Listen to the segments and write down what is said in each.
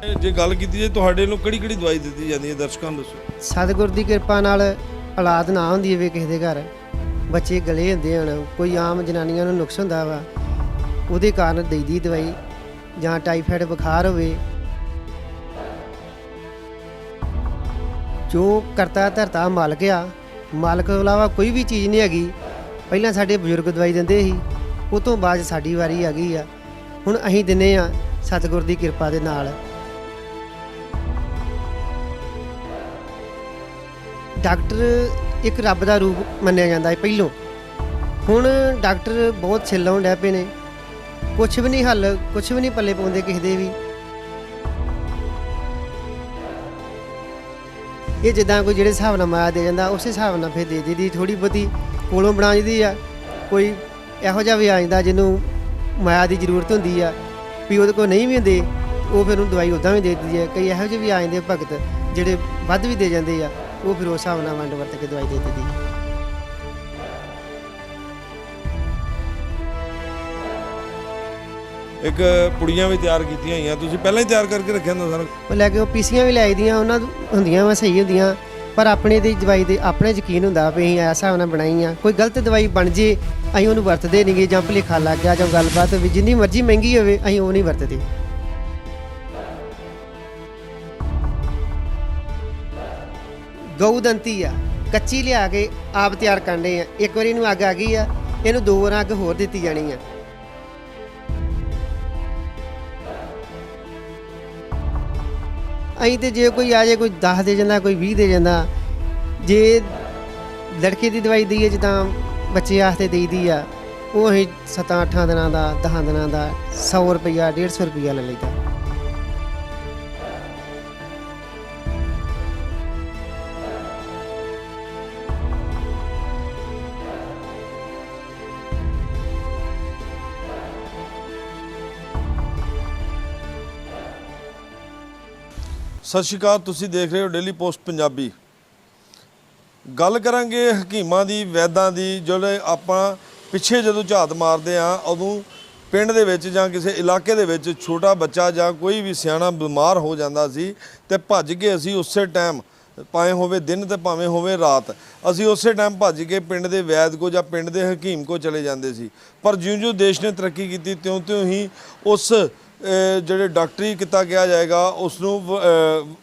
ਜੇ ਗੱਲ ਕੀਤੀ ਜਾਏ ਤੁਹਾਡੇ ਨੂੰ ਕਿਹੜੀ ਦਵਾਈ ਦਿੱਤੀ ਜਾਂਦੀ ਹੈ ਦਰਸ਼ਕਾਂ ਨੂੰ ਦੱਸੋ। ਸਤਿਗੁਰ ਦੀ ਕਿਰਪਾ ਨਾਲ ਔਲਾਦ ਨਾ ਹੁੰਦੀ ਹੋਵੇ ਕਿਸੇ ਦੇ ਘਰ, ਬੱਚੇ ਗਲੇ ਹੁੰਦੇ ਹਨ, ਕੋਈ ਆਮ ਜਨਾਨੀਆਂ ਨੂੰ ਨੁਕਸ ਹੁੰਦਾ ਵਾ, ਉਹਦੇ ਕਾਰਨ ਦੇਈਦੀ ਦਵਾਈ, ਜਾਂ ਟਾਈਫਾਇਡ ਬੁਖਾਰ ਹੋਵੇ। ਜੋ ਕਰਤਾ ਧਰਤਾ ਮਾਲਕ ਆ, ਮਾਲਕ ਤੋਂ ਇਲਾਵਾ ਕੋਈ ਵੀ ਚੀਜ਼ ਨਹੀਂ ਹੈਗੀ। ਪਹਿਲਾਂ ਸਾਡੇ ਬਜ਼ੁਰਗ ਦਵਾਈ ਦਿੰਦੇ ਸੀ, ਉਹ ਤੋਂ ਬਾਅਦ ਸਾਡੀ ਵਾਰੀ ਆ ਗਈ ਆ, ਹੁਣ ਅਸੀਂ ਦਿੰਦੇ ਆ ਸਤਿਗੁਰ ਦੀ ਕਿਰਪਾ ਦੇ ਨਾਲ। ਡਾਕਟਰ ਇੱਕ ਰੱਬ ਦਾ ਰੂਪ ਮੰਨਿਆ ਜਾਂਦਾ ਹੈ ਪਹਿਲੋਂ, ਹੁਣ ਡਾਕਟਰ ਬਹੁਤ ਛਿੱਲਾਉਣ ਡੈ ਪਏ ਨੇ, ਕੁਛ ਵੀ ਨਹੀਂ ਹੱਲ, ਕੁਛ ਵੀ ਨਹੀਂ ਪੱਲੇ ਪਾਉਂਦੇ ਕਿਸੇ ਦੇ ਵੀ। ਇਹ ਜਿੱਦਾਂ ਕੋਈ ਜਿਹੜੇ ਹਿਸਾਬ ਨਾਲ ਮਾਇਆ ਦੇ ਜਾਂਦਾ ਉਸੇ ਹਿਸਾਬ ਨਾਲ ਫਿਰ ਦੇ ਦਿੱਤੀ, ਥੋੜ੍ਹੀ ਬਹੁਤੀ ਕੋਲੋਂ ਬਣਾ ਜਾਂਦੀ ਆ। ਕੋਈ ਇਹੋ ਜਿਹਾ ਵੀ ਆ ਜਾਂਦਾ ਜਿਹਨੂੰ ਮਾਇਆ ਦੀ ਜ਼ਰੂਰਤ ਹੁੰਦੀ ਆ, ਵੀ ਉਹਦੇ ਕੋਲ ਨਹੀਂ ਵੀ ਹੁੰਦੇ, ਉਹ ਫਿਰ ਉਹਨੂੰ ਦਵਾਈ ਉੱਦਾਂ ਵੀ ਦੇ ਦਿੱਤੀ ਹੈ। ਕਈ ਇਹੋ ਜਿਹੇ ਵੀ ਆ ਜਾਂਦੇ ਭਗਤ ਜਿਹੜੇ ਵੱਧ ਵੀ ਦੇ ਜਾਂਦੇ ਆ, ਉਹ ਫਿਰ ਉਸ ਹਿਸਾਬ ਨਾਲ ਵੰਡ ਵਰਤ ਕੇ ਦਵਾਈ ਦੇ ਦਿੱਤੀ। ਇੱਕ ਪੁੜੀਆਂ ਵੀ ਤਿਆਰ ਕੀਤੀਆਂ ਹੋਈਆਂ, ਤੁਸੀਂ ਪਹਿਲਾਂ ਹੀ ਤਿਆਰ ਕਰਕੇ ਰੱਖਿਆ ਹੁੰਦਾ ਸਾਰਾ? ਉਹ ਲੈ ਕੇ ਉਹ ਪੀਸੀਆਂ ਵੀ ਲੈ ਦੀਆਂ, ਉਹਨਾਂ ਹੁੰਦੀਆਂ ਵਾ ਸਹੀ ਹੁੰਦੀਆਂ, ਪਰ ਆਪਣੇ ਦੀ ਦਵਾਈ ਦੇ ਆਪਣੇ ਯਕੀਨ ਹੁੰਦਾ ਵੀ ਅਸੀਂ ਇਸ ਹਿਸਾਬ ਨਾਲ ਬਣਾਈ ਆ। ਕੋਈ ਗਲਤ ਦਵਾਈ ਬਣ ਜੇ ਅਸੀਂ ਉਹਨੂੰ ਵਰਤਦੇ ਨਹੀਂਗੇ, ਜਾਂ ਭੁਲੇਖਾ ਲੱਗ ਗਿਆ ਜਾਂ ਗੱਲਬਾਤ ਵੀ ਜਿੰਨੀ ਮਰਜ਼ੀ ਮਹਿੰਗੀ ਹੋਵੇ ਅਸੀਂ ਉਹ ਨਹੀਂ ਵਰਤਦੇ। ਗਊਦੰਤੀ ਆ, ਕੱਚੀ ਲਿਆ ਕੇ ਆਪ ਤਿਆਰ ਕਰਨੇ ਆ। ਇੱਕ ਵਾਰੀ ਇਹਨੂੰ ਅੱਗ ਆ ਗਈ ਆ, ਇਹਨੂੰ 2 ਵਾਰ ਅੱਗ ਹੋਰ ਦਿੱਤੀ ਜਾਣੀ ਆ। ਅਸੀਂ ਤੇ ਜੇ ਕੋਈ ਆ ਜੇ, ਕੋਈ 10 ਦੇ ਜਾਂਦਾ, ਕੋਈ 20 ਦੇ ਜਾਂਦਾ। ਜੇ ਲੜਕੇ ਦੀ ਦਵਾਈ ਦਈਏ ਜਿੱਦਾਂ ਬੱਚੇ ਵਾਸਤੇ ਦੇਈਦੀ ਆ, ਉਹ ਅਸੀਂ 7-8 ਦਿਨਾਂ ਦਾ, 10 ਦਿਨਾਂ ਦਾ 100 ਰੁਪਈਆ 150 ਰੁਪਈਆ ਲੈ ਲਈਦਾ। ਸਤਿ ਸ਼੍ਰੀ ਅਕਾਲ, ਤੁਸੀਂ ਦੇਖ ਰਹੇ ਹੋ ਡੇਲੀ ਪੋਸਟ ਪੰਜਾਬੀ। ਗੱਲ ਕਰਾਂਗੇ ਹਕੀਮਾਂ ਦੀ, ਵੈਦਾਂ ਦੀ। ਜਿਹੜੇ ਆਪਾਂ ਪਿੱਛੇ ਜਦੋਂ ਝਾਤ ਮਾਰਦੇ ਆ, ਉਦੋਂ ਪਿੰਡ ਦੇ ਵਿੱਚ ਜਾਂ ਕਿਸੇ ਇਲਾਕੇ ਦੇ ਵਿੱਚ ਛੋਟਾ ਬੱਚਾ ਜਾਂ ਕੋਈ ਵੀ ਸਿਆਣਾ ਬਿਮਾਰ ਹੋ ਜਾਂਦਾ ਸੀ ਤੇ ਭੱਜ ਕੇ ਅਸੀਂ ਉਸੇ ਟਾਈਮ, ਭਾਵੇਂ ਹੋਵੇ ਦਿਨ ਤੇ ਭਾਵੇਂ ਹੋਵੇ ਰਾਤ, ਅਸੀਂ ਉਸੇ ਟਾਈਮ ਭੱਜ ਕੇ ਪਿੰਡ ਦੇ ਵੈਦ ਕੋ ਜਾਂ ਪਿੰਡ ਦੇ ਹਕੀਮ ਕੋ ਚਲੇ ਜਾਂਦੇ ਸੀ। ਪਰ ਜਿਉਂ-ਜਿਉਂ ਦੇਸ਼ ਨੇ ਤਰੱਕੀ ਕੀਤੀ ਤਿਉਂ-ਤਿਉਂ ਹੀ ਉਸ ਜਿਹੜੇ ਡਾਕਟਰੀ ਕਿੱਤਾ ਕਿਹਾ ਜਾਏਗਾ ਉਸ ਨੂੰ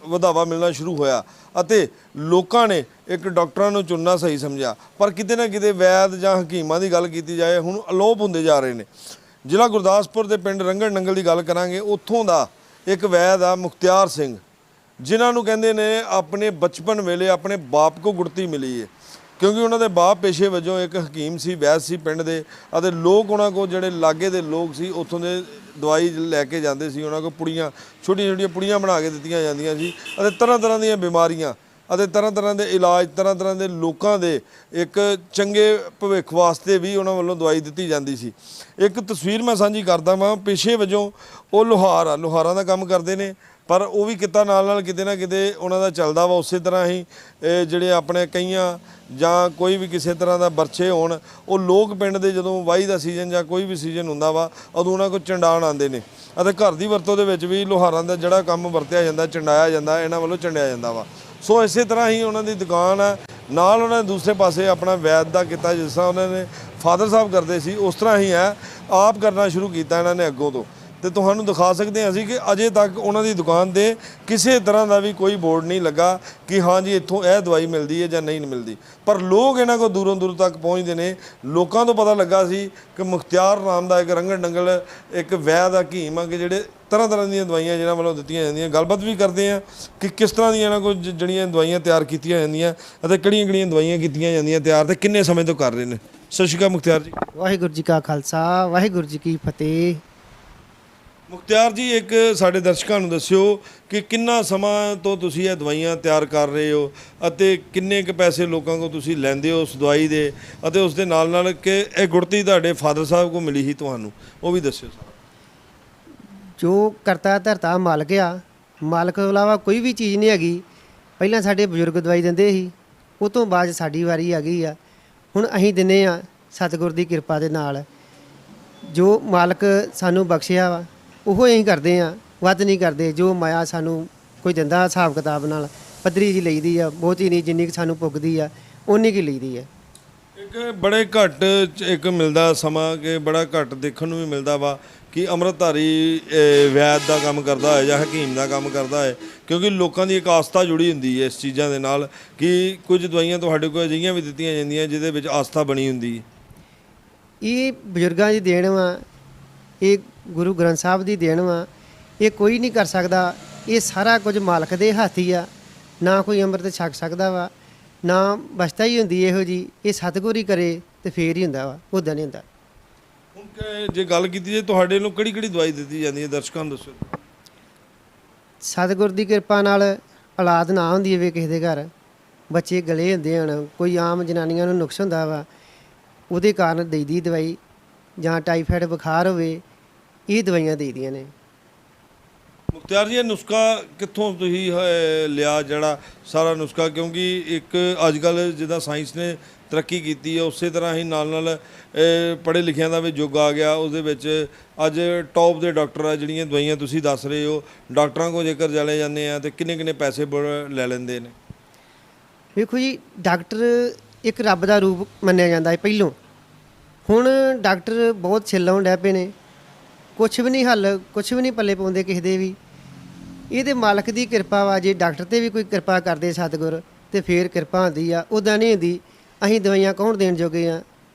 ਵਧਾਵਾ ਮਿਲਣਾ ਸ਼ੁਰੂ ਹੋਇਆ ਅਤੇ ਲੋਕਾਂ ਨੇ ਇੱਕ ਡਾਕਟਰਾਂ ਨੂੰ ਚੁਣਨਾ ਸਹੀ ਸਮਝਿਆ। ਪਰ ਕਿਤੇ ਨਾ ਕਿਤੇ ਵੈਦ ਜਾਂ ਹਕੀਮਾਂ ਦੀ ਗੱਲ ਕੀਤੀ ਜਾਏ, ਹੁਣ ਅਲੋਪ ਹੁੰਦੇ ਜਾ ਰਹੇ ਨੇ। ਜ਼ਿਲ੍ਹਾ ਗੁਰਦਾਸਪੁਰ ਦੇ ਪਿੰਡ ਰੰਗੜ ਨੰਗਲ ਦੀ ਗੱਲ ਕਰਾਂਗੇ। ਉੱਥੋਂ ਦਾ ਇੱਕ ਵੈਦ ਆ ਮੁਖਤਿਆਰ ਸਿੰਘ, ਜਿਨ੍ਹਾਂ ਨੂੰ ਕਹਿੰਦੇ ਨੇ ਆਪਣੇ ਬਚਪਨ ਵੇਲੇ ਆਪਣੇ ਬਾਪ ਕੋ ਗੁੜਤੀ ਮਿਲੀ ਹੈ, ਕਿਉਂਕਿ ਉਹਨਾਂ ਦੇ ਬਾਪ ਪੇਸ਼ੇ ਵਜੋਂ ਇੱਕ ਹਕੀਮ ਸੀ, ਵੈਦ ਸੀ ਪਿੰਡ ਦੇ, ਅਤੇ ਲੋਕ ਉਹਨਾਂ ਕੋਲ ਜਿਹੜੇ ਲਾਗੇ ਦੇ ਲੋਕ ਸੀ ਉੱਥੋਂ ਦੇ ਦਵਾਈ ਲੈ ਕੇ ਜਾਂਦੇ ਸੀ। ਉਹਨਾਂ ਕੋਲ ਪੁੜੀਆਂ, ਛੋਟੀਆਂ ਪੁੜੀਆਂ ਬਣਾ ਕੇ ਦਿੱਤੀਆਂ ਜਾਂਦੀਆਂ ਸੀ ਅਤੇ ਤਰ੍ਹਾਂ ਦੀਆਂ ਬਿਮਾਰੀਆਂ ਅਤੇ ਤਰ੍ਹਾਂ ਦੇ ਇਲਾਜ, ਤਰ੍ਹਾਂ ਦੇ ਲੋਕਾਂ ਦੇ ਇੱਕ ਚੰਗੇ ਭਵਿੱਖ ਵਾਸਤੇ ਵੀ ਉਹਨਾਂ ਵੱਲੋਂ ਦਵਾਈ ਦਿੱਤੀ ਜਾਂਦੀ ਸੀ। ਇੱਕ ਤਸਵੀਰ ਮੈਂ ਸਾਂਝੀ ਕਰਦਾ ਵਾਂ। ਪੇਸ਼ੇ ਵਜੋਂ ਉਹ ਲੁਹਾਰਾਂ ਦਾ ਕੰਮ ਕਰਦੇ ਨੇ, ਪਰ ਉਹ ਵੀ ਕਿੱਤਾ ਨਾਲ ਕਿਤੇ ਨਾ ਕਿਤੇ ਉਹਨਾਂ ਦਾ ਚੱਲਦਾ ਵਾ। ਉਸੇ ਤਰ੍ਹਾਂ ਹੀ ਜਿਹੜੇ ਆਪਣੇ ਕਈਆਂ ਜਾਂ ਕੋਈ ਵੀ ਕਿਸੇ ਤਰ੍ਹਾਂ ਦਾ ਬਰਛੇ ਹੋਣ, ਉਹ ਲੋਕ ਪਿੰਡ ਦੇ ਜਦੋਂ ਵਾਹੀ ਦਾ ਸੀਜ਼ਨ ਜਾਂ ਕੋਈ ਵੀ ਸੀਜ਼ਨ ਹੁੰਦਾ ਵਾ, ਉਦੋਂ ਉਹਨਾਂ ਕੋਲ ਚੰਡਾਣ ਆਉਂਦੇ ਨੇ ਅਤੇ ਘਰ ਦੀ ਵਰਤੋਂ ਦੇ ਵਿੱਚ ਵੀ ਲੁਹਾਰਾਂ ਦਾ ਜਿਹੜਾ ਕੰਮ ਵਰਤਿਆ ਜਾਂਦਾ, ਚੰਡਾਇਆ ਜਾਂਦਾ, ਇਹਨਾਂ ਵੱਲੋਂ ਚੰਡਿਆ ਜਾਂਦਾ ਵਾ। ਸੋ ਇਸੇ ਤਰ੍ਹਾਂ ਹੀ ਉਹਨਾਂ ਦੀ ਦੁਕਾਨ ਹੈ, ਨਾਲ ਉਹਨਾਂ ਨੇ ਦੂਸਰੇ ਪਾਸੇ ਆਪਣਾ ਵੈਦ ਦਾ ਕੀਤਾ, ਜਿਸ ਤਰ੍ਹਾਂ ਉਹਨਾਂ ਨੇ ਫਾਦਰ ਸਾਹਿਬ ਕਰਦੇ ਸੀ ਉਸ ਤਰ੍ਹਾਂ ਹੀ ਹੈ, ਆਪ ਕਰਨਾ ਸ਼ੁਰੂ ਕੀਤਾ ਇਹਨਾਂ ਨੇ ਅੱਗੋਂ ਤੋਂ। ਤੇ ਤੁਹਾਨੂੰ ਦਿਖਾ ਸਕਦੇ ਹਾਂ ਅਸੀਂ ਕਿ ਅਜੇ ਤੱਕ ਉਹਨਾਂ ਦੀ ਦੁਕਾਨ ਤੇ ਕਿਸੇ ਤਰ੍ਹਾਂ ਦਾ ਵੀ ਕੋਈ ਬੋਰਡ ਨਹੀਂ ਲੱਗਾ ਕਿ ਹਾਂ ਜੀ ਇੱਥੋਂ ਇਹ ਦਵਾਈ ਮਿਲਦੀ ਹੈ ਜਾਂ ਨਹੀਂ ਮਿਲਦੀ। ਪਰ ਲੋਕ ਇਹਨਾਂ ਕੋਲ ਦੂਰੋਂ ਤੱਕ ਪਹੁੰਚਦੇ ਨੇ। ਲੋਕਾਂ ਤੋਂ ਪਤਾ ਲੱਗਾ ਸੀ ਕਿ ਮੁਖਤਿਆਰ ਨਾਮ ਦਾ ਇੱਕ ਰੰਗੜ ਨੰਗਲ ਇੱਕ ਵੈਦ ਹਕੀਮ ਆ ਕਿ ਜਿਹੜੇ ਤਰ੍ਹਾਂ ਦੀਆਂ ਦਵਾਈਆਂ ਜਿਹਨਾਂ ਵੱਲੋਂ ਦਿੱਤੀਆਂ ਜਾਂਦੀਆਂ। ਗੱਲਬਾਤ ਵੀ ਕਰਦੇ ਆ ਕਿ ਕਿਸ ਤਰ੍ਹਾਂ ਦੀਆਂ ਇਹਨਾਂ ਕੋਲ ਜਿਹੜੀਆਂ ਦਵਾਈਆਂ ਤਿਆਰ ਕੀਤੀਆਂ ਜਾਂਦੀਆਂ ਅਤੇ ਕਿਹੜੀਆਂ ਦਵਾਈਆਂ ਕੀਤੀਆਂ ਜਾਂਦੀਆਂ ਤਿਆਰ, ਤੇ ਕਿੰਨੇ ਸਮੇਂ ਤੋਂ ਕਰ ਰਹੇ ਨੇ। ਸਤਿ ਸ਼੍ਰੀ ਅਕਾਲ ਮੁਖਤਿਆਰ ਜੀ। ਵਾਹਿਗੁਰੂ ਜੀ ਕਾ ਖਾਲਸਾ, ਵਾਹਿਗੁਰੂ ਜੀ ਕੀ ਫਤਿਹ। ਮੁਖਤਿਆਰ ਜੀ, ਇੱਕ ਸਾਡੇ ਦਰਸ਼ਕਾਂ ਨੂੰ ਦੱਸਿਓ ਕਿ ਕਿੰਨਾ ਸਮਾਂ ਤੋਂ ਤੁਸੀਂ ਇਹ ਦਵਾਈਆਂ ਤਿਆਰ ਕਰ ਰਹੇ ਹੋ ਅਤੇ ਕਿੰਨੇ ਕੁ ਪੈਸੇ ਲੋਕਾਂ ਕੋਲ ਤੁਸੀਂ ਲੈਂਦੇ ਹੋ ਉਸ ਦਵਾਈ ਦੇ, ਅਤੇ ਉਸ ਦੇ ਨਾਲ ਕਿ ਇਹ ਗੁੜਤੀ ਤੁਹਾਡੇ ਫਾਦਰ ਸਾਹਿਬ ਕੋਲ ਮਿਲੀ ਸੀ ਤੁਹਾਨੂੰ, ਉਹ ਵੀ ਦੱਸਿਓ। ਜੋ ਕਰਤਾ ਧਰਤਾ ਮਾਲਕ ਆ, ਮਾਲਕ ਤੋਂ ਇਲਾਵਾ ਕੋਈ ਵੀ ਚੀਜ਼ ਨਹੀਂ ਹੈਗੀ। ਪਹਿਲਾਂ ਸਾਡੇ ਬਜ਼ੁਰਗ ਦਵਾਈ ਦਿੰਦੇ ਸੀ, ਉਹ ਤੋਂ ਬਾਅਦ ਸਾਡੀ ਵਾਰੀ ਆ ਗਈ ਆ, ਹੁਣ ਅਸੀਂ ਦਿੰਦੇ ਆ ਸਤਿਗੁਰ ਦੀ ਕਿਰਪਾ ਦੇ ਨਾਲ। ਜੋ ਮਾਲਕ ਸਾਨੂੰ ਬਖਸ਼ਿਆ ਵਾ ਉਹ ਅਸੀਂ ਕਰਦੇ ਆ। ਵੱਧ ਨਹੀਂ ਕਰਦੇ। ਜੋ ਮਾਇਆ ਸਾਨੂੰ ਕੋਈ ਦਿੰਦਾ ਹਿਸਾਬ ਕਿਤਾਬ ਨਾਲ ਪੱਧਰੀ ਜੀ ਲਈਦੀ ਆ, ਬਹੁਤੀ ਨਹੀਂ, ਜਿੰਨੀ ਕੁ ਸਾਨੂੰ ਪੁੱਗਦੀ ਆ ਉਨੀ ਕੁ ਲਈਦੀ ਆ। ਇੱਕ ਬੜੇ ਘੱਟ ਇੱਕ ਮਿਲਦਾ ਸਮਾਂ ਕਿ ਬੜਾ ਘੱਟ ਦੇਖਣ ਨੂੰ ਵੀ ਮਿਲਦਾ ਵਾ ਕਿ ਅੰਮ੍ਰਿਤਧਾਰੀ ਵੈਦ ਦਾ ਕੰਮ ਕਰਦਾ ਹੈ ਜਾਂ ਹਕੀਮ ਦਾ ਕੰਮ ਕਰਦਾ ਹੈ, ਕਿਉਂਕਿ ਲੋਕਾਂ ਦੀ ਇੱਕ ਆਸਥਾ ਜੁੜੀ ਹੁੰਦੀ ਹੈ ਇਸ ਚੀਜ਼ਾਂ ਦੇ ਨਾਲ ਕਿ ਕੁਝ ਦਵਾਈਆਂ ਤੁਹਾਡੇ ਕੋਲ ਅਜਿਹੀਆਂ ਵੀ ਦਿੱਤੀਆਂ ਜਾਂਦੀਆਂ ਜਿਹਦੇ ਵਿੱਚ ਆਸਥਾ ਬਣੀ ਹੁੰਦੀ ਹੈ। ਇਹ ਬਜ਼ੁਰਗਾਂ ਦੀ ਦੇਣ ਵਾ, ਇਹ ਗੁਰੂ ਗ੍ਰੰਥ ਸਾਹਿਬ ਦੀ ਦੇਣ ਵਾ, ਇਹ ਕੋਈ ਨਹੀਂ ਕਰ ਸਕਦਾ। ਇਹ ਸਾਰਾ ਕੁਝ ਮਾਲਕ ਦੇ ਹੱਥ ਹੀ ਆ। ਨਾ ਕੋਈ ਅੰਮ੍ਰਿਤ ਛਕ ਸਕਦਾ ਵਾ, ਨਾ ਬਸਤਾ ਹੀ ਹੁੰਦੀ ਇਹੋ ਜੀ। ਇਹ ਸਤਿਗੁਰ ਹੀ ਕਰੇ ਤੇ ਫੇਰ ਹੀ ਹੁੰਦਾ ਵਾ, ਉੱਦਾਂ ਨਹੀਂ ਹੁੰਦਾ। ਹੁਣ ਜੇ ਗੱਲ ਕੀਤੀ ਜੇ ਤੁਹਾਡੇ ਨੂੰ ਕਿਹੜੀ ਦਵਾਈ ਦਿੱਤੀ ਜਾਂਦੀ ਹੈ ਦਰਸ਼ਕਾਂ ਨੂੰ ਦੱਸੋ। ਸਤਿਗੁਰ ਦੀ ਕਿਰਪਾ ਨਾਲ ਔਲਾਦ ਨਾ ਹੁੰਦੀ ਹੋਵੇ ਕਿਸੇ ਦੇ ਘਰ, ਬੱਚੇ ਗਲੇ ਹੁੰਦੇ ਹਨ, ਕੋਈ ਆਮ ਜਨਾਨੀਆਂ ਨੂੰ ਨੁਕਸ ਹੁੰਦਾ ਵਾ, ਉਹਦੇ ਕਾਰਨ ਦੇਈਦੀ ਦਵਾਈ। ਜਾਂ ਟਾਈਫਾਇਡ ਬੁਖਾਰ ਹੋਵੇ, ਇਹ ਦਵਾਈਆਂ ਦੇਈਦੀਆਂ ਨੇ। ਮੁਖਤਿਆਰ ਜੀ ਇਹ ਨੁਸਖਾ ਕਿੱਥੋਂ ਤੁਸੀਂ ਲਿਆ ਜਿਹੜਾ ਸਾਰਾ ਨੁਸਖਾ, ਕਿਉਂਕਿ ਇੱਕ ਅੱਜ ਕੱਲ੍ਹ ਜਿੱਦਾਂ ਸਾਇੰਸ ਨੇ ਤਰੱਕੀ ਕੀਤੀ ਹੈ ਉਸੇ ਤਰ੍ਹਾਂ ਹੀ ਨਾਲ ਪੜ੍ਹੇ ਲਿਖਿਆਂ ਦਾ ਵੀ ਯੁੱਗ ਆ ਗਿਆ। ਉਹਦੇ ਵਿੱਚ ਅੱਜ ਟੌਪ ਦੇ ਡਾਕਟਰ ਆ, ਜਿਹੜੀਆਂ ਦਵਾਈਆਂ ਤੁਸੀਂ ਦੱਸ ਰਹੇ ਹੋ, ਡਾਕਟਰਾਂ ਕੋਲ ਜੇਕਰ ਚਲੇ ਜਾਂਦੇ ਆ ਤੇ ਕਿੰਨੇ ਪੈਸੇ ਲੈ ਲੈਂਦੇ ਨੇ। ਵੇਖੋ ਜੀ, ਡਾਕਟਰ ਇੱਕ ਰੱਬ ਦਾ ਰੂਪ ਮੰਨਿਆ ਜਾਂਦਾ ਹੈ ਪਹਿਲੋਂ। ਹੁਣ ਡਾਕਟਰ ਬਹੁਤ ਛਿੱਲ ਹੋਣ ਡੈ ਪਏ ਨੇ, ਕੁਛ ਵੀ ਨਹੀਂ ਹੱਲ, ਕੁਛ ਵੀ ਨਹੀਂ ਪੱਲੇ ਪਾਉਂਦੇ ਕਿਸੇ ਦੇ ਵੀ। ਇਹਦੇ ਮਾਲਕ ਦੀ ਕਿਰਪਾ ਵਾ। ਜੇ ਡਾਕਟਰ ਤੇ ਵੀ ਕੋਈ ਕਿਰਪਾ ਕਰਦੇ ਸਤਿਗੁਰ ਤੇ ਫੇਰ ਕਿਰਪਾ ਹੁੰਦੀ ਆ, ਉੱਦਾਂ ਨਹੀਂ ਹੁੰਦੀ। ਅਸੀਂ ਦਵਾਈਆਂ ਕੌਣ ਦੇਣ ਜੋਗੇ ਆ,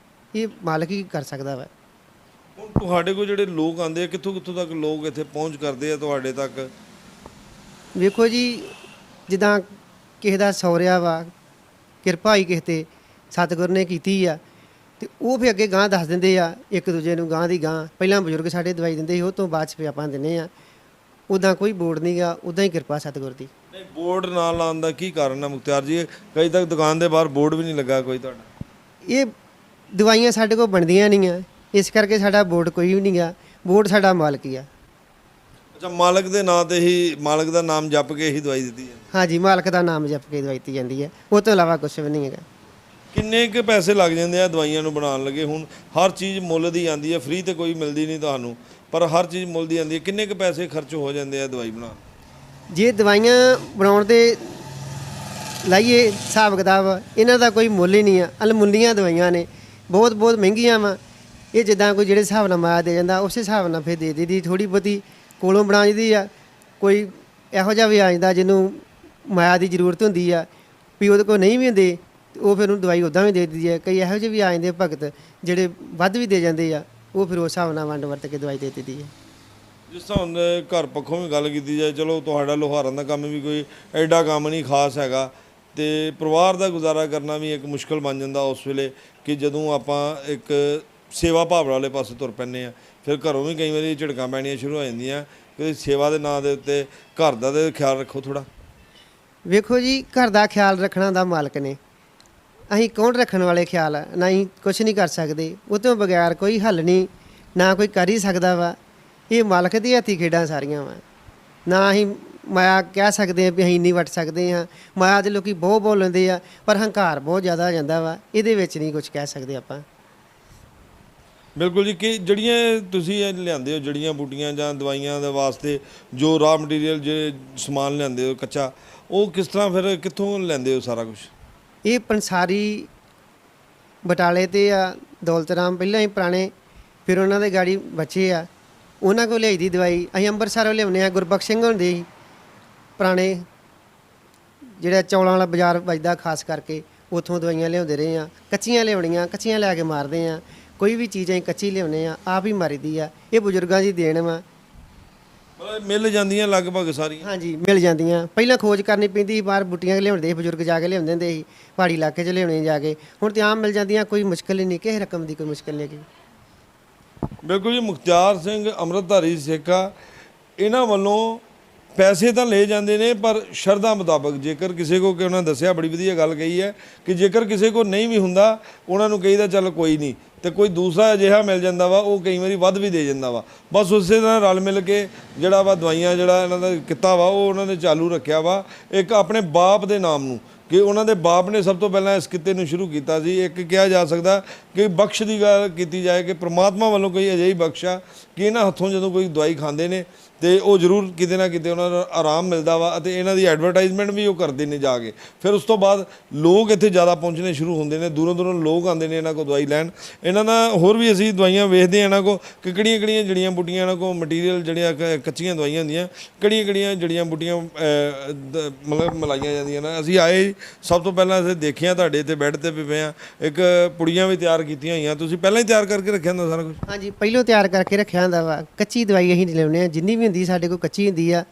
ਇਹ ਮਾਲਕ ਹੀ ਕਰ ਸਕਦਾ ਵਾ। ਹੁਣ ਤੁਹਾਡੇ ਕੋਲ ਜਿਹੜੇ ਲੋਕ ਆਉਂਦੇ ਆ, ਕਿੱਥੋਂ ਤੱਕ ਲੋਕ ਇੱਥੇ ਪਹੁੰਚ ਕਰਦੇ ਆ ਤੁਹਾਡੇ ਤੱਕ? ਵੇਖੋ ਜੀ, ਜਿੱਦਾਂ ਕਿਸੇ ਦਾ ਸੌਰਿਆ ਵਾ, ਕਿਰਪਾ ਹੀ ਕਿਸੇ ਤੇ ਸਤਿਗੁਰ ਨੇ ਕੀਤੀ ਆ, ਤੇ ਉਹ ਫਿਰ ਅੱਗੇ ਗਾਂ ਦੱਸ ਦਿੰਦੇ ਆ ਇੱਕ ਦੂਜੇ ਨੂੰ, ਗਾਂ ਦੀ ਗਾਂ। ਪਹਿਲਾਂ ਬਜ਼ੁਰਗ ਸਾਡੇ ਦਵਾਈ ਦਿੰਦੇ ਸੀ, ਉਹ ਤੋਂ ਬਾਅਦ 'ਚ ਫਿਰ ਆਪਾਂ ਦਿੰਦੇ ਆ। ਉੱਦਾਂ ਕੋਈ ਬੋਰਡ ਨਹੀਂ ਗਾ, ਉੱਦਾਂ ਹੀ ਕਿਰਪਾ ਸਤਿਗੁਰ ਦੀ। ਨਹੀਂ, ਬੋਰਡ ਨਾ ਲਾਉਣ ਦਾ ਕੀ ਕਾਰਨ ਹੈ ਮੁਖਤਿਆਰ ਜੀ? ਕਈ ਤੱਕ ਦੁਕਾਨ ਦੇ ਬਾਹਰ ਬੋਰਡ ਵੀ ਨਹੀਂ ਲੱਗਾ ਕੋਈ ਤੁਹਾਡਾ। ਇਹ ਦਵਾਈਆਂ ਸਾਡੇ ਕੋਲ ਬਣਦੀਆਂ ਨਹੀਂ ਆ, ਇਸ ਕਰਕੇ ਸਾਡਾ ਬੋਰਡ ਕੋਈ ਵੀ ਨਹੀਂ ਗਾ। ਬੋਰਡ ਸਾਡਾ ਮਾਲਕ ਹੀ ਆ। ਅੱਛਾ, ਮਾਲਕ ਦੇ ਨਾਂ ਤੇ ਹੀ, ਮਾਲਕ ਦਾ ਨਾਮ ਜਪ ਕੇ ਹੀ ਦਵਾਈ ਦਿੱਤੀ ਹੈ? ਹਾਂਜੀ, ਮਾਲਕ ਦਾ ਨਾਮ ਜਪ ਕੇ ਦਵਾਈ ਦਿੱਤੀ ਜਾਂਦੀ ਹੈ, ਉਹ ਤੋਂ ਇਲਾਵਾ ਕੁਝ ਵੀ ਨਹੀਂ ਹੈਗਾ। ਕਿੰਨੇ ਕੁ ਪੈਸੇ ਲੱਗ ਜਾਂਦੇ ਆ ਦਵਾਈਆਂ ਨੂੰ ਬਣਾਉਣ ਲੱਗੇ? ਹੁਣ ਹਰ ਚੀਜ਼ ਮੁੱਲ ਦੀ ਆਉਂਦੀ ਹੈ, ਫ੍ਰੀ ਤੇ ਕੋਈ ਮਿਲਦੀ ਨਹੀਂ ਤੁਹਾਨੂੰ, ਪਰ ਹਰ ਚੀਜ਼ ਮੁੱਲ ਦੀ ਆਉਂਦੀ ਹੈ। ਕਿੰਨੇ ਕੁ ਪੈਸੇ ਖਰਚ ਹੋ ਜਾਂਦੇ ਆ ਦਵਾਈ ਬਣਾਉਣ? ਜੇ ਦਵਾਈਆਂ ਬਣਾਉਣ ਦੇ ਲਾਈਏ ਹਿਸਾਬ ਕਿਤਾਬ, ਇਹਨਾਂ ਦਾ ਕੋਈ ਮੁੱਲ ਹੀ ਨਹੀਂ ਆ। ਅਲਮੁੱਲੀਆਂ ਦਵਾਈਆਂ ਨੇ, ਬਹੁਤ ਮਹਿੰਗੀਆਂ ਵਾ। ਇਹ ਜਿੱਦਾਂ ਕੋਈ ਜਿਹੜੇ ਹਿਸਾਬ ਨਾਲ ਮਾਇਆ ਦੇ ਜਾਂਦਾ ਉਸੇ ਹਿਸਾਬ ਨਾਲ ਫਿਰ ਦੇ ਦਿੱਤੀ। ਥੋੜ੍ਹੀ ਬਹੁਤੀ ਕੋਲੋਂ ਬਣਾ ਜਾਂਦੀ ਆ। ਕੋਈ ਇਹੋ ਜਿਹਾ ਵੀ ਆ ਜਾਂਦਾ ਜਿਹਨੂੰ ਮਾਇਆ ਦੀ ਜ਼ਰੂਰਤ ਹੁੰਦੀ ਆ, ਵੀ ਉਹਦੇ ਕੋਲ ਨਹੀਂ ਵੀ ਹੁੰਦੇ, ਉਹ ਫਿਰ ਉਹਨੂੰ ਦਵਾਈ ਉੱਦਾਂ ਵੀ ਦੇ ਦਿੱਤੀ ਹੈ। ਕਈ ਇਹੋ ਜਿਹੇ ਵੀ ਆ ਜਾਂਦੇ ਭਗਤ ਜਿਹੜੇ ਵੱਧ ਵੀ ਦੇ ਜਾਂਦੇ ਆ, ਉਹ ਫਿਰ ਉਸ ਹਿਸਾਬ ਨਾਲ ਵੰਡ ਵਰਤ ਕੇ ਦਵਾਈ ਦੇ ਦਿੱਤੀ ਹੈ। ਜਿਸ ਤਰ੍ਹਾਂ ਹੁਣ ਘਰ ਪੱਖੋਂ ਵੀ ਗੱਲ ਕੀਤੀ ਜਾਏ, ਚਲੋ ਤੁਹਾਡਾ ਲੋਹਾਰਾਂ ਦਾ ਕੰਮ ਵੀ ਕੋਈ ਐਡਾ ਕੰਮ ਨਹੀਂ ਖਾਸ ਹੈਗਾ, ਤੇ ਪਰਿਵਾਰ ਦਾ ਗੁਜ਼ਾਰਾ ਕਰਨਾ ਵੀ ਇੱਕ ਮੁਸ਼ਕਲ ਬਣ ਜਾਂਦਾ ਉਸ ਵੇਲੇ ਕਿ ਜਦੋਂ ਆਪਾਂ ਇੱਕ ਸੇਵਾ ਭਾਵਨਾ ਵਾਲੇ ਪਾਸੇ ਤੁਰ ਪੈਂਦੇ ਆ। ਫਿਰ ਘਰੋਂ ਵੀ ਕਈ ਵਾਰੀ ਝਿੜਕਾਂ ਪੈਣੀਆਂ ਸ਼ੁਰੂ ਹੋ ਜਾਂਦੀਆਂ ਕਿ ਸੇਵਾ ਦੇ ਨਾਂ ਦੇ ਉੱਤੇ ਘਰ ਦਾ ਤੇ ਖਿਆਲ ਰੱਖੋ ਥੋੜ੍ਹਾ। ਵੇਖੋ ਜੀ, ਘਰ ਦਾ ਖਿਆਲ ਰੱਖਣਾ ਦਾ ਮਾਲਕ ਨੇ, ਅਸੀਂ ਕੌਣ ਰੱਖਣ ਵਾਲੇ ਖਿਆਲ ਆ? ਨਾ ਅਸੀਂ ਕੁਛ ਨਹੀਂ ਕਰ ਸਕਦੇ, ਉਹ ਤੋਂ ਬਗੈਰ ਕੋਈ ਹੱਲ ਨਹੀਂ, ਨਾ ਕੋਈ ਕਰ ਹੀ ਸਕਦਾ ਵਾ। ਇਹ ਮਾਲਕ ਦੇ ਹੱਥੀ ਖੇਡਾਂ ਸਾਰੀਆਂ ਵਾ। ਨਾ ਅਸੀਂ ਮਾਇਆ ਕਹਿ ਸਕਦੇ ਹਾਂ ਵੀ ਅਸੀਂ ਨਹੀਂ ਵਟ ਸਕਦੇ ਹਾਂ। ਮਾਇਆ ਦੇ ਲੋਕੀ ਬਹੁਤ ਲੈਂਦੇ ਆ, ਪਰ ਹੰਕਾਰ ਬਹੁਤ ਜ਼ਿਆਦਾ ਹੋ ਜਾਂਦਾ ਵਾ। ਇਹਦੇ ਵਿੱਚ ਨਹੀਂ ਕੁਝ ਕਹਿ ਸਕਦੇ ਆਪਾਂ। ਬਿਲਕੁਲ ਜੀ। ਕਿ ਜਿਹੜੀਆਂ ਤੁਸੀਂ ਇਹ ਲਿਆਉਂਦੇ ਹੋ ਜੜੀਆਂ ਬੂਟੀਆਂ ਜਾਂ ਦਵਾਈਆਂ ਦੇ ਵਾਸਤੇ ਜੋ ਰਾ ਮਟੀਰੀਅਲ ਜੇ ਸਮਾਨ ਲਿਆਉਂਦੇ ਹੋ ਕੱਚਾ, ਉਹ ਕਿਸ ਤਰ੍ਹਾਂ ਫਿਰ ਕਿੱਥੋਂ ਲੈਂਦੇ ਹੋ ਸਾਰਾ ਕੁਝ? ਇਹ ਪੰਸਾਰੀ ਬਟਾਲੇ ਤੇ ਆ, ਦੌਲਤ ਰਾਮ ਪਹਿਲਾਂ ਹੀ ਪੁਰਾਣੇ, ਫਿਰ ਉਹਨਾਂ ਦੇ ਗਾੜੀ ਬੱਚੇ ਆ, ਉਹਨਾਂ ਕੋਲ ਲਿਆਈ ਦੀ ਦਵਾਈ। ਅਸੀਂ ਅੰਮ੍ਰਿਤਸਰੋਂ ਲਿਆਉਂਦੇ ਹਾਂ, ਗੁਰਬਖਸ਼ ਸਿੰਘ ਹੁੰਦੇ ਸੀ ਪੁਰਾਣੇ, ਜਿਹੜਾ ਚੌਲਾਂ ਵਾਲਾ ਬਾਜ਼ਾਰ ਵੱਜਦਾ ਖਾਸ ਕਰਕੇ, ਉੱਥੋਂ ਦਵਾਈਆਂ ਲਿਆਉਂਦੇ ਰਹੇ ਆ। ਕੱਚੀਆਂ ਲਿਆਉਣੀਆਂ, ਕੱਚੀਆਂ ਲੈ ਕੇ ਮਾਰਦੇ ਆ। ਕੋਈ ਵੀ ਚੀਜ਼ ਅਸੀਂ ਕੱਚੀ ਲਿਆਉਂਦੇ ਆ, ਆਪ ਹੀ ਮਾਰੀਦੀ ਆ। ਇਹ ਬਜ਼ੁਰਗਾਂ ਦੀ ਦੇਣ ਵਾ। ਮਤਲਬ ਮਿਲ ਜਾਂਦੀਆਂ ਲਗਭਗ ਸਾਰੀਆਂ? ਹਾਂਜੀ, ਮਿਲ ਜਾਂਦੀਆਂ। ਪਹਿਲਾਂ ਖੋਜ ਕਰਨੀ ਪੈਂਦੀ ਸੀ, ਬਾਹਰ ਬੂਟੀਆਂ ਲਿਆਉਂਦੇ ਸੀ ਬਜ਼ੁਰਗ, ਜਾ ਕੇ ਲਿਆਉਂਦੇ ਹੁੰਦੇ ਸੀ, ਪਹਾੜੀ ਇਲਾਕੇ 'ਚ ਲਿਆਉਣੇ ਜਾ ਕੇ। ਹੁਣ ਤਾਂ ਆਮ ਮਿਲ ਜਾਂਦੀਆਂ, ਕੋਈ ਮੁਸ਼ਕਿਲ ਹੀ ਨਹੀਂ, ਕਿਸੇ ਰਕਮ ਦੀ ਕੋਈ ਮੁਸ਼ਕਿਲ ਨਹੀਂ ਹੈਗੀ। ਬਿਲਕੁਲ ਜੀ। ਮੁਖਤਿਆਰ ਸਿੰਘ ਅੰਮ੍ਰਿਤਧਾਰੀ ਸਿੱਖ ਆ, ਇਹਨਾਂ ਵੱਲੋਂ ਪੈਸੇ ਤਾਂ ਲੈ ਜਾਂਦੇ ਨੇ ਪਰ ਸ਼ਰਧਾ ਮੁਤਾਬਕ। ਜੇਕਰ ਕਿਸੇ ਕੋ, ਕਿ ਉਹਨਾਂ ਦੱਸਿਆ ਬੜੀ ਵਧੀਆ ਗੱਲ ਕਹੀ ਹੈ ਕਿ ਜੇਕਰ ਕਿਸੇ ਕੋ ਨਹੀਂ ਵੀ ਹੁੰਦਾ, ਉਹਨਾਂ ਨੂੰ ਕਹੀਦਾ ਚੱਲ ਕੋਈ ਨਹੀਂ, ਤੇ ਕੋਈ ਦੂਸਰਾ ਅਜਿਹਾ ਮਿਲ ਜਾਂਦਾ ਵਾ, ਉਹ ਕਈ ਵਾਰੀ ਵੱਧ ਵੀ ਦੇ ਜਾਂਦਾ ਵਾ। ਬਸ ਉਸੇ ਤਰ੍ਹਾਂ ਰਲ ਮਿਲ ਕੇ ਜਿਹੜਾ ਵਾ ਦਵਾਈਆਂ, ਜਿਹੜਾ ਇਹਨਾਂ ਦਾ ਕਿੱਤਾ ਵਾ, ਉਹ ਉਹਨਾਂ ਨੇ ਚਾਲੂ ਰੱਖਿਆ ਵਾ ਇੱਕ ਆਪਣੇ ਬਾਪ ਦੇ ਨਾਮ ਨੂੰ, ਕਿ ਉਹਨਾਂ ਦੇ ਬਾਪ ਨੇ ਸਭ ਤੋਂ ਪਹਿਲਾਂ ਇਸ ਕਿੱਤੇ ਨੂੰ ਸ਼ੁਰੂ ਕੀਤਾ ਸੀ। ਇੱਕ ਕਿਹਾ ਜਾ ਸਕਦਾ ਕਿ ਬਖਸ਼ ਦੀ ਗੱਲ ਕੀਤੀ ਜਾਏ ਕਿ ਪ੍ਰਮਾਤਮਾ ਵੱਲੋਂ ਕੋਈ ਅਜਿਹੀ ਬਖਸ਼ ਆ ਕਿ ਇਹਨਾਂ ਹੱਥੋਂ ਜਦੋਂ ਕੋਈ ਦਵਾਈ ਖਾਂਦੇ ਨੇ ਤੇ ਉਹ ਜ਼ਰੂਰ ਕਿਤੇ ਨਾ ਕਿਤੇ ਉਹਨਾਂ ਨੂੰ ਆਰਾਮ ਮਿਲਦਾ ਵਾ ਅਤੇ ਇਹਨਾਂ ਦੀ ਐਡਵਰਟਾਈਜ਼ਮੈਂਟ ਵੀ ਉਹ ਕਰਦੇ ਨੇ ਜਾ ਕੇ। ਫਿਰ ਉਸ ਤੋਂ ਬਾਅਦ ਲੋਕ ਇੱਥੇ ਜ਼ਿਆਦਾ ਪਹੁੰਚਣੇ ਸ਼ੁਰੂ ਹੁੰਦੇ ਨੇ, ਦੂਰੋਂ ਦੂਰੋਂ ਲੋਕ ਆਉਂਦੇ ਨੇ ਇਹਨਾਂ ਕੋਲ ਦਵਾਈ ਲੈਣ। ਇਹਨਾਂ ਦਾ ਹੋਰ ਵੀ ਅਸੀਂ ਦਵਾਈਆਂ ਵੇਖਦੇ ਹਾਂ ਇਹਨਾਂ ਕੋਲ ਕਿ ਕਿਹੜੀਆਂ ਜੜੀਆਂ ਬੂਟੀਆਂ ਇਹਨਾਂ ਕੋਲ ਮਟੀਰੀਅਲ ਜਿਹੜੀਆਂ ਕੱਚੀਆਂ ਦਵਾਈਆਂ ਹੁੰਦੀਆਂ, ਕਿਹੜੀਆਂ ਜੜੀਆਂ ਬੂਟੀਆਂ ਮਤਲਬ ਮਿਲਾਈਆਂ ਜਾਂਦੀਆਂ ਨੇ। ਅਸੀਂ ਆਏ ਸਭ ਤੋਂ ਪਹਿਲਾਂ ਅਸੀਂ ਦੇਖਿਆ ਤੁਹਾਡੇ ਇੱਥੇ ਬੈੱਡ ਤੇ ਵੀ ਪਏ ਆ, ਇੱਕ ਪੁੜੀਆਂ ਵੀ ਤਿਆਰ ਕੀਤੀਆਂ ਹੋਈਆਂ, ਤੁਸੀਂ ਪਹਿਲਾਂ ਹੀ ਤਿਆਰ ਕਰਕੇ ਰੱਖਿਆ ਹੁੰਦਾ ਸਾਰਾ ਕੁਝ? ਹਾਂਜੀ, ਪਹਿਲੋਂ ਤਿਆਰ ਕਰਕੇ ਰੱਖਿਆ ਹੁੰਦਾ ਵਾ। ਕੱਚੀ ਦਵਾਈ ਅਸੀਂ ਲਿਆਉਂਦੇ ਹਾਂ, ਜਿੰਨੀ ਵੀ ਹੁੰਦੀ ਸਾਡੇ ਕੋਲ ਕੱਚੀ ਹੁੰਦੀ ਆ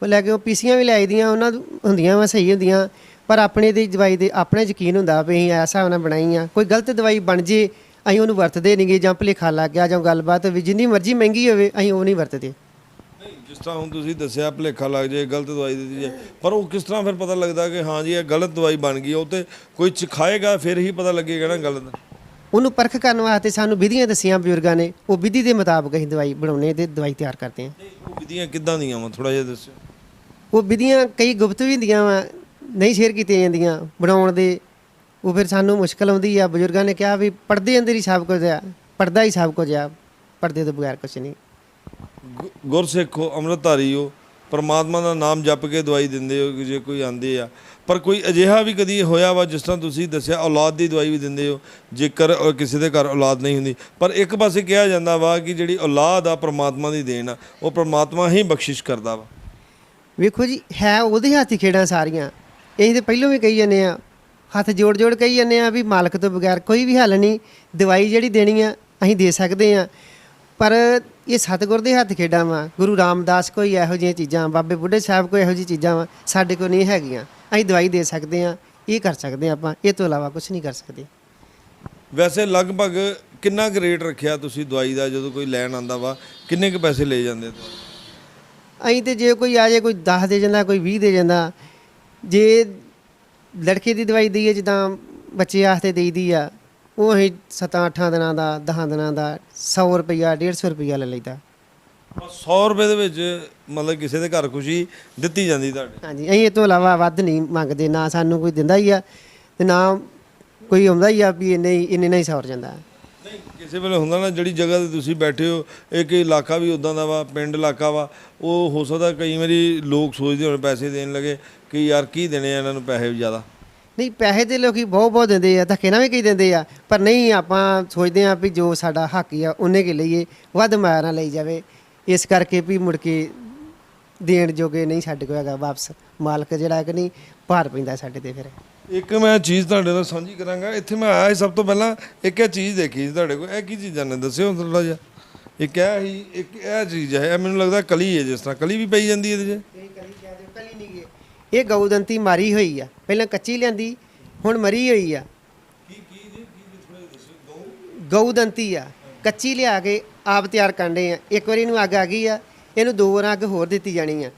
ਉਹ ਲੈ ਕੇ ਉਹ ਪੀਸੀਆਂ ਵੀ ਲਾਈ ਦੀਆਂ, ਉਹਨਾਂ ਹੁੰਦੀਆਂ ਵਾ ਸਹੀ ਹੁੰਦੀਆਂ, ਪਰ ਆਪਣੇ ਦੀ ਦਵਾਈ ਦੇ ਆਪਣਾ ਯਕੀਨ ਹੁੰਦਾ ਵੀ ਅਸੀਂ ਇਸ ਹਿਸਾਬ ਨਾਲ ਬਣਾਈ ਆ। ਕੋਈ ਗਲਤ ਦਵਾਈ ਬਣ ਜੇ ਅਸੀਂ ਉਹਨੂੰ ਵਰਤਦੇ ਨਹੀਂਗੇ, ਜਾਂ ਭੁਲੇਖਾ ਲੱਗ ਗਿਆ ਜਾਂ ਗੱਲਬਾਤ ਵੀ ਜਿੰਨੀ ਮਰਜ਼ੀ ਮਹਿੰਗੀ ਹੋਵੇ ਅਸੀਂ ਉਹ ਨਹੀਂ ਵਰਤਦੇ। ਜਿਸ ਤਰ੍ਹਾਂ ਹੁਣ ਤੁਸੀਂ ਦੱਸਿਆ ਭੁਲੇਖਾ ਲੱਗ ਜਾਏ, ਗਲਤ ਦਵਾਈ ਦੇ ਦਿੱਤੀ ਜਾਏ, ਪਰ ਉਹ ਕਿਸ ਤਰ੍ਹਾਂ ਫਿਰ ਪਤਾ ਲੱਗਦਾ ਕਿ ਹਾਂ ਜੀ ਇਹ ਗਲਤ ਦਵਾਈ ਬਣ ਗਈ? ਉਹ ਤੇ ਕੋਈ ਖਾਏਗਾ ਫਿਰ ਹੀ ਪਤਾ ਲੱਗੇਗਾ ਨਾ ਗਲਤ। ਉਹਨੂੰ ਪਰਖ ਕਰਨ ਵਾਸਤੇ ਸਾਨੂੰ ਵਿਧੀਆਂ ਦੱਸੀਆਂ ਬਜ਼ੁਰਗਾਂ ਨੇ, ਉਹ ਵਿਧੀ ਦੇ ਮੁਤਾਬਕ ਅਸੀਂ ਦਵਾਈ ਬਣਾਉਂਦੇ ਤੇ ਦਵਾਈ ਤਿਆਰ ਕਰਦੇ ਹਾਂ। ਉਹ ਵਿਧੀਆਂ ਕਿੱਦਾਂ ਦੀਆਂ ਵਾ, ਥੋੜਾ ਜਿਹਾ ਦੱਸਿਓ। ਉਹ ਵਿਧੀਆਂ ਕਈ ਗੁਪਤ ਵੀ ਹੁੰਦੀਆਂ ਵਾ, ਨਹੀਂ ਸ਼ੇਅਰ ਕੀਤੀਆਂ ਜਾਂਦੀਆਂ ਬਣਾਉਣ ਦੇ। ਉਹ ਫਿਰ ਸਾਨੂੰ ਮੁਸ਼ਕਲ ਆਉਂਦੀ ਆ। ਬਜ਼ੁਰਗਾਂ ਨੇ ਕਿਹਾ ਵੀ ਪਰਦੇ ਅੰਦਰ ਹੀ ਸਭ ਕੁਝ ਆ, ਪਰਦਾ ਹੀ ਸਭ ਕੁਝ ਆ, ਪਰਦੇ ਤੋਂ ਬਗੈਰ ਕੁਝ ਨਹੀਂ। ਗੁਰਸਿੱਖ ਹੋ, ਅੰਮ੍ਰਿਤਧਾਰੀ ਹੋ, ਪਰਮਾਤਮਾ ਦਾ ਨਾਮ ਜਪ ਕੇ ਦਵਾਈ ਦਿੰਦੇ ਹੋ ਕਿ ਜੇ ਕੋਈ ਆਂਦੇ ਆ, ਪਰ ਕੋਈ ਅਜਿਹਾ ਵੀ ਕਦੀ ਹੋਇਆ ਵਾ ਜਿਸ ਤਰ੍ਹਾਂ ਤੁਸੀਂ ਦੱਸਿਆ ਔਲਾਦ ਦੀ ਦਵਾਈ ਵੀ ਦਿੰਦੇ ਹੋ ਜੇਕਰ ਕਿਸੇ ਦੇ ਘਰ ਔਲਾਦ ਨਹੀਂ ਹੁੰਦੀ, ਪਰ ਇੱਕ ਪਾਸੇ ਕਿਹਾ ਜਾਂਦਾ ਵਾ ਕਿ ਜਿਹੜੀ ਔਲਾਦ ਆ ਪਰਮਾਤਮਾ ਦੀ ਦੇਣ ਆ, ਉਹ ਪਰਮਾਤਮਾ ਹੀ ਬਖਸ਼ਿਸ਼ ਕਰਦਾ ਵਾ। ਵੇਖੋ ਜੀ, ਹੈ ਉਹਦੇ ਹੱਥ ਹੀ ਖੇਡਾਂ ਸਾਰੀਆਂ। ਅਸੀਂ ਤਾਂ ਪਹਿਲਾਂ ਵੀ ਕਹੀ ਜਾਂਦੇ ਆ, ਹੱਥ ਜੋੜ ਜੋੜ ਕਹੀ ਜਾਂਦੇ ਆ ਵੀ ਮਾਲਕ ਤੋਂ ਬਗੈਰ ਕੋਈ ਵੀ ਹੱਲ ਨਹੀਂ। ਦਵਾਈ ਜਿਹੜੀ ਦੇਣੀ ਆ ਅਸੀਂ ਦੇ ਸਕਦੇ ਆ, ਪਰ ਇਹ ਸਤਿਗੁਰ ਦੇ ਹੱਥ ਖੇਡਾਂ ਵਾ। ਗੁਰੂ ਰਾਮਦਾਸ ਕੋਈ ਇਹੋ ਜਿਹੀਆਂ ਚੀਜ਼ਾਂ, ਬਾਬੇ ਬੁੱਢੇ ਸਾਹਿਬ ਕੋਈ ਇਹੋ ਜਿਹੀ ਚੀਜ਼ਾਂ ਵਾ ਸਾਡੇ ਕੋਲ ਨਹੀਂ ਹੈਗੀਆਂ। ਅਸੀਂ ਦਵਾਈ ਦੇ ਸਕਦੇ ਆ, ਇਹ ਕਰ ਸਕਦੇ ਆ ਆਪਾਂ, ਇਹ ਤੋਂ ਇਲਾਵਾ ਕੁਝ ਨਹੀਂ ਕਰ ਸਕਦੇ। ਵੈਸੇ ਲਗਭਗ ਕਿੰਨਾ ਕੁ ਰੇਟ ਰੱਖਿਆ ਤੁਸੀਂ ਦਵਾਈ ਦਾ? ਜਦੋਂ ਕੋਈ ਲੈਣ ਆਂਦਾ ਵਾ ਕਿੰਨੇ ਕੁ ਪੈਸੇ ਲੈ ਜਾਂਦੇ ਤੁਸੀਂ? ਅਸੀਂ ਤੇ ਜੇ ਕੋਈ ਆ ਜਾਏ, ਕੋਈ 10 ਦੇ ਜਾਂਦਾ, ਕੋਈ 20 ਦੇ ਜਾਂਦਾ। ਜੇ ਲੜਕੇ ਦੀ ਦਵਾਈ ਦਈਏ ਜਿੱਦਾਂ ਬੱਚੇ ਵਾਸਤੇ ਦੇਈਦੀ ਆ, ਉਹ ਅਸੀਂ 7-8 ਦਿਨਾਂ ਦਾ, 10 ਦਿਨਾਂ ਦਾ 100 ਰੁਪਈਆ 150 ਰੁਪਈਆ ਲੈ ਲਈਦਾ। 100 ਰੁਪਏ ਦੇ ਵਿੱਚ ਮਤਲਬ ਕਿਸੇ ਦੇ ਘਰ ਖੁਸ਼ੀ ਦਿੱਤੀ ਜਾਂਦੀ ਤੁਹਾਡੇ? ਹਾਂਜੀ, ਅਸੀਂ ਇਹ ਤੋਂ ਇਲਾਵਾ ਵੱਧ ਨਹੀਂ ਮੰਗਦੇ, ਨਾ ਸਾਨੂੰ ਕੋਈ ਦਿੰਦਾ ਹੀ ਆ ਤੇ ਨਾ ਕੋਈ ਆਉਂਦਾ ਹੀ ਆ ਵੀ ਇੰਨੇ ਨਾਲ ਹੀ ਸੌਰ ਜਾਂਦਾ। ਨਹੀਂ, ਕਿਸੇ ਵੇਲੇ ਹੁੰਦਾ ਨਾ ਜਿਹੜੀ ਜਗ੍ਹਾ ਤੇ ਤੁਸੀਂ ਬੈਠੇ ਹੋ, ਇੱਕ ਇਲਾਕਾ ਵੀ ਉਦਾਂ ਦਾ ਵਾ, ਪਿੰਡ ਇਲਾਕਾ ਵਾ, ਉਹ ਹੋ ਸਕਦਾ ਕਈ ਵਾਰੀ ਲੋਕ ਸੋਚਦੇ ਹੋਣ ਪੈਸੇ ਦੇਣ ਲੱਗੇ ਕਿ ਯਾਰ ਕੀ ਦੇਣੇ ਆ ਇਹਨਾਂ ਨੂੰ ਪੈਸੇ ਜ਼ਿਆਦਾ। ਨਹੀਂ, ਪੈਸੇ ਤੇ ਲੋਕੀ ਬਹੁਤ ਦਿੰਦੇ ਆ, ਧੱਕੇ ਨਾਲ ਵੀ ਕਈ ਦਿੰਦੇ ਆ, ਪਰ ਨਹੀਂ, ਆਪਾਂ ਸੋਚਦੇ ਆ ਵੀ ਜੋ ਸਾਡਾ ਹੱਕ ਹੀ ਆ ਉਹਨੇ ਕਿ ਲਈਏ, ਵੱਧ ਮਾਇਆ ਨਾ ਲਈ ਜਾਵੇ। ਇਸ ਕਰਕੇ ਵੀ ਮੁੜ ਕੇ ਦੇਣ ਜੋਗੇ ਨਹੀਂ ਸਾਡੇ ਕੋਲ ਹੈਗਾ ਵਾਪਸ। ਮਾਲਕ ਜਿਹੜਾ ਕਿ ਨਹੀਂ ਭਾਰ ਪੈਂਦਾ ਸਾਡੇ ਤੇ। ਫਿਰ ਇੱਕ ਮੈਂ ਚੀਜ਼ ਤੁਹਾਡੇ ਨਾਲ ਸਾਂਝੀ ਕਰਾਂਗਾ। ਇੱਥੇ ਮੈਂ ਆਇਆ ਸੀ ਸਭ ਤੋਂ ਪਹਿਲਾਂ ਇੱਕ ਇਹ ਚੀਜ਼ ਦੇਖੀ ਸੀ ਤੁਹਾਡੇ ਕੋਲ। ਇਹ ਕੀ ਚੀਜ਼ਾਂ ਨੇ ਦੱਸਿਓ ਥੋੜ੍ਹਾ ਜਿਹਾ। ਇੱਕ ਇਹ ਚੀਜ਼ ਹੈ, ਇਹ ਮੈਨੂੰ ਲੱਗਦਾ ਕਲੀ ਹੈ, ਜਿਸ ਤਰ੍ਹਾਂ ਕਲੀ ਵੀ ਪਈ ਜਾਂਦੀ ਇਹਦੇ 'ਚ। ਕਲੀ ਨਹੀਂ ਗੇ, ਇਹ ਗਊਦੰਤੀ ਮਾਰੀ ਹੋਈ ਆ, ਪਹਿਲਾਂ ਕੱਚੀ ਲਿਆਂਦੀ, ਹੁਣ ਮਰੀ ਹੋਈ ਆ। ਗਊਦੰਤੀ ਆ, ਕੱਚੀ ਲਿਆ ਕੇ ਆਪ ਤਿਆਰ ਕਰਦੇ ਆ। ਇੱਕ ਵਾਰੀ ਇਹਨੂੰ ਅੱਗ ਆ ਗਈ ਆ, ਇਹਨੂੰ 2 ਵਾਰ ਅੱਗ ਹੋਰ ਦਿੱਤੀ ਜਾਣੀ ਆ।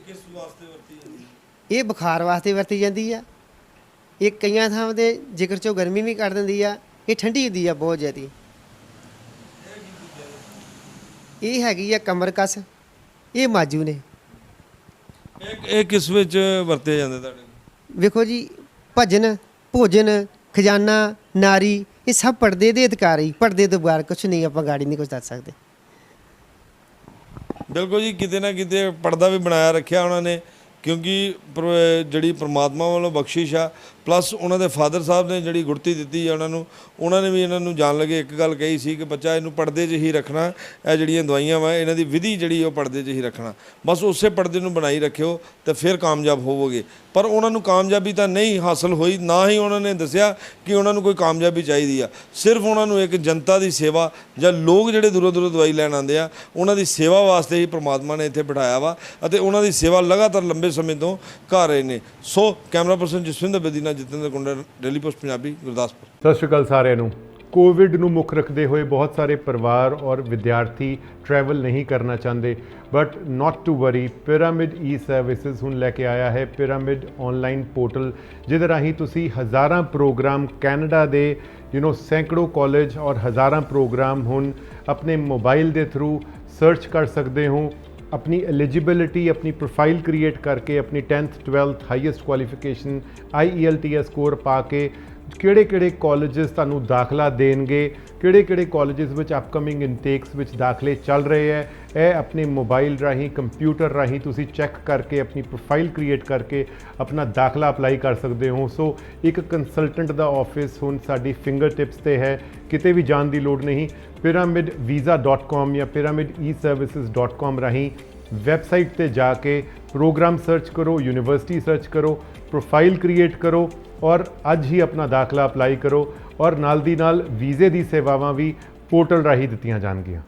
ਕਿਸ ਵਾਸਤੇ ਵਰਤੀ ਜਾਂਦੀ? ਇਹ ਬੁਖਾਰ ਵਾਸਤੇ ਵਰਤੀ ਜਾਂਦੀ ਆ। ਇਹ ਕਈਆਂ ਥਾਵਾਂ ਤੇ ਜ਼ਿਕਰ ਚੋਂ ਗਰਮੀ ਵੀ ਕੱਢ ਦਿੰਦੀ ਆ। ਇਹ ਠੰਡੀ ਹੁੰਦੀ ਆ ਬਹੁਤ ਜ਼ਿਆਦਾ। ਇਹ ਹੈਗੀ ਆ ਕਮਰਕਸ, ਇਹ ਮਾਜੂ ਨੇ। ਇਹ ਕਿਸ ਵਿੱਚ ਵਰਤੇ ਜਾਂਦੇ ਤੁਹਾਡੇ? ਵੇਖੋ ਜੀ, ਭਜਨ, ਭੋਜਨ, ਖਜ਼ਾਨਾ, ਨਾਰੀ, ਇਹ ਸਭ ਪਰਦੇ ਦੇ ਅਧਿਕਾਰੀ। ਪਰਦੇ ਤੋਂ ਬਾਹਰ ਕੁਝ ਨਹੀਂ, ਆਪਾਂ ਗਾੜੀ ਨਹੀਂ ਕੁਝ ਦੱਸ ਸਕਦੇ। ਬਿਲਕੁਲ ਜੀ, ਕਿਤੇ ਨਾ ਕਿਤੇ ਪਰਦਾ ਵੀ ਬਣਾਇਆ ਰੱਖਿਆ ਉਹਨਾਂ ਨੇ, ਕਿਉਂਕਿ ਜਿਹੜੀ ਪ੍ਰਮਾਤਮਾ ਵੱਲੋਂ ਬਖਸ਼ਿਸ਼ ਆ, ਪਲੱਸ ਉਹਨਾਂ ਦੇ ਫਾਦਰ ਸਾਹਿਬ ਨੇ ਜਿਹੜੀ ਗੁੜਤੀ ਦਿੱਤੀ ਆ ਉਹਨਾਂ ਨੇ ਵੀ ਇਹਨਾਂ ਨੂੰ ਜਾਣ ਲੱਗੇ ਇੱਕ ਗੱਲ ਕਹੀ ਸੀ ਕਿ ਬੱਚਾ ਇਹਨੂੰ ਪਰਦੇ 'ਚ ਹੀ ਰੱਖਣਾ। ਇਹ ਜਿਹੜੀਆਂ ਦਵਾਈਆਂ ਵਾ ਇਹਨਾਂ ਦੀ ਵਿਧੀ ਜਿਹੜੀ ਉਹ ਪਰਦੇ 'ਚ ਹੀ ਰੱਖਣਾ, ਬਸ ਉਸੇ ਪਰਦੇ ਨੂੰ ਬਣਾਈ ਰੱਖਿਓ ਤੇ ਫਿਰ ਕਾਮਯਾਬ ਹੋਵੋਗੇ। ਪਰ ਉਹਨਾਂ ਨੂੰ ਕਾਮਯਾਬੀ ਤਾਂ ਨਹੀਂ ਹਾਸਲ ਹੋਈ, ਨਾ ਹੀ ਉਹਨਾਂ ਨੇ ਦੱਸਿਆ ਕਿ ਉਹਨਾਂ ਨੂੰ ਕੋਈ ਕਾਮਯਾਬੀ ਚਾਹੀਦੀ ਆ। ਸਿਰਫ ਉਹਨਾਂ ਨੂੰ ਇੱਕ ਜਨਤਾ ਦੀ ਸੇਵਾ, ਜਾਂ ਲੋਕ ਜਿਹੜੇ ਦੂਰੋਂ ਦਵਾਈ ਲੈਣ ਆਉਂਦੇ ਆ, ਉਹਨਾਂ ਦੀ ਸੇਵਾ ਵਾਸਤੇ ਹੀ ਪ੍ਰਮਾਤਮਾ ਨੇ ਇੱਥੇ ਬਿਠਾਇਆ ਵਾ, ਅਤੇ ਉਹਨਾਂ ਦੀ ਸੇਵਾ ਲਗਾਤਾਰ ਲੰਬੇ ਸਮੇਂ ਤੋਂ ਕਰ ਰਹੇ ਨੇ। So camera person Jaswinder Bedi ਨਾਲ ਜਤਿੰਦਰ ਕੁੰਡਰ, ਡੇਲੀ ਪੋਸਟ ਪੰਜਾਬੀ, ਗੁਰਦਾਸਪੁਰ। ਸਤਿ ਸ਼੍ਰੀ ਅਕਾਲ ਸਾਰਿਆਂ ਨੂੰ। ਕੋਵਿਡ ਨੂੰ ਮੁੱਖ ਰੱਖਦੇ ਹੋਏ ਬਹੁਤ ਸਾਰੇ ਪਰਿਵਾਰ ਔਰ ਵਿਦਿਆਰਥੀ ਟਰੈਵਲ ਨਹੀਂ ਕਰਨਾ ਚਾਹੁੰਦੇ, but not to worry, pyramid e services ਹੁਣ ਲੈ ਕੇ ਆਇਆ ਹੈ ਪਿਰਾਮਿਡ ਆਨਲਾਈਨ ਪੋਰਟਲ, ਜਿਹਦੇ ਰਾਹੀਂ ਤੁਸੀਂ ਹਜ਼ਾਰਾਂ ਪ੍ਰੋਗਰਾਮ ਕੈਨੇਡਾ ਦੇ ਸੈਂਕੜੋਂ ਕਾਲਜ ਔਰ ਹਜ਼ਾਰਾਂ ਪ੍ਰੋਗਰਾਮ ਹੁਣ ਆਪਣੇ ਮੋਬਾਈਲ ਦੇ ਥਰੂ ਸਰਚ ਕਰ ਸਕਦੇ ਹੋ। अपनी एलिजिबिलिटी, अपनी प्रोफाइल क्रिएट करके अपनी 10th 12th highest qualification IELTS score पा के ਕਿਹੜੇ ਕਾਲਜਸ ਤੁਹਾਨੂੰ ਦਾਖਲਾ ਦੇਣਗੇ, ਕਿਹੜੇ ਕਾਲਜਸ ਵਿੱਚ ਅਪਕਮਿੰਗ ਇਨਟੇਕਸ ਵਿੱਚ ਦਾਖਲੇ ਚੱਲ ਰਹੇ ਹੈ, ਇਹ ਆਪਣੇ ਮੋਬਾਈਲ ਰਾਹੀਂ ਕੰਪਿਊਟਰ ਰਾਹੀਂ ਤੁਸੀਂ ਚੈੱਕ ਕਰਕੇ ਆਪਣੀ ਪ੍ਰੋਫਾਈਲ ਕ੍ਰੀਏਟ ਕਰਕੇ ਆਪਣਾ ਦਾਖਲਾ ਅਪਲਾਈ ਕਰ ਸਕਦੇ ਹੋ। ਸੋ ਇੱਕ ਕੰਸਲਟੈਂਟ ਦਾ ਆਫਿਸ ਹੁਣ ਸਾਡੀ ਫਿੰਗਰ ਟਿਪਸ ਤੇ ਹੈ, ਕਿਤੇ ਵੀ ਜਾਣ ਦੀ ਲੋੜ ਨਹੀਂ। pyramidvisa.com ਜਾਂ pyramidEservices.com ਰਾਹੀਂ ਵੈਬਸਾਈਟ ਤੇ ਜਾ ਕੇ ਪ੍ਰੋਗਰਾਮ ਸਰਚ ਕਰੋ, ਯੂਨੀਵਰਸਿਟੀ ਸਰਚ ਕਰੋ, ਪ੍ਰੋਫਾਈਲ ਕ੍ਰੀਏਟ ਕਰੋ ਔਰ ਅੱਜ ਹੀ ਆਪਣਾ ਦਾਖਲਾ ਅਪਲਾਈ ਕਰੋ। ਔਰ ਨਾਲ ਦੀ ਨਾਲ ਵੀਜ਼ੇ ਦੀ ਸੇਵਾਵਾਂ ਵੀ ਪੋਰਟਲ ਰਾਹੀਂ ਦਿੱਤੀਆਂ ਜਾਣਗੀਆਂ।